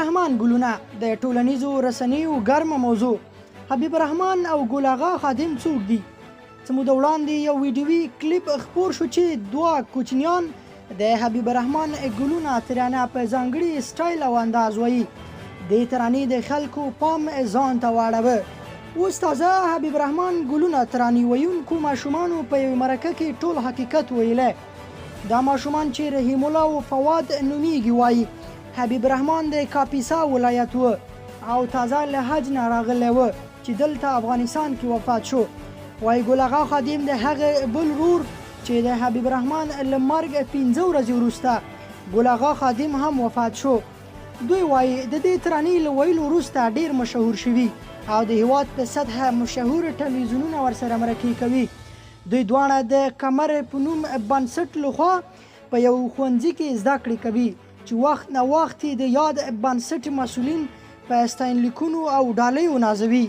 الرحمن ګلونه د ټولنیزو رسنیو ګرمه موضوع. حبیب الرحمن او ګل اغا خادم څوک دي؟ څه موده وړاندې یو ویډیوي کلیپ خپور شو چې دوه کوچنیان د حبیب الرحمن ګلونه ترانه په ځانګړي سټایل او انداز وایي. دې ترانې د خلکو پام ځان ته واړوه. اوس تازه حبیب الرحمن ګلونه ترانې ویونکو ماشومانو په یوې مرکه کې ټول حقیقت ویلی. دا ماشومان چې رحیم الله او فواد نومیږي وایي حبیب الرحمن د کاپیسا ولایت و او تازه له حج نه راغلی و چې دلته افغانستان کې وفات شو. وایي ګل اغا خادم د هغه بل ورور چې د حبیب الرحمن له مرګ 15 ورځې وروسته ګل اغا خادم هم وفات شو. دوی وایي د دې ترانې له ویلو وروسته ډیر مشهور شوي او د هیواد په سطحه مشهور ټلویزیونونه ورسره مرکې کوي. دوی دواړه د کمر په نوم بنسټ لخوا په یو ښوونځي کې زده کړې کوي چې وخت نه وخت د یاد بنسټ مسؤلین په ستاینلیکونو او ډالیو نازوي.